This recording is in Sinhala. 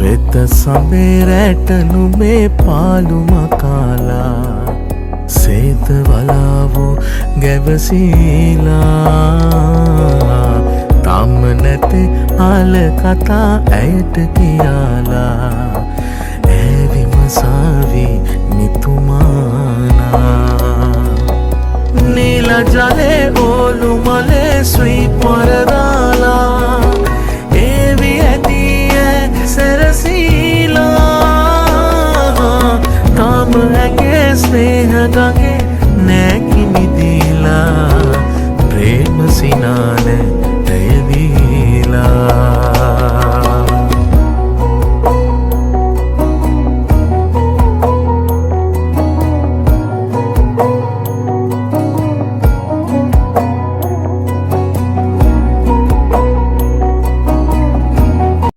ශ්වෙත සමේරැට නුඹේ පාළුම කාලා සේත වලාවෝ ගැවසීලා තම නැති ආල කතා ඇයට කියාලා ඇවිම සාවි නිතුමානා නීල ජලේ ඕලු මලේ ස්වීප් මරදාලා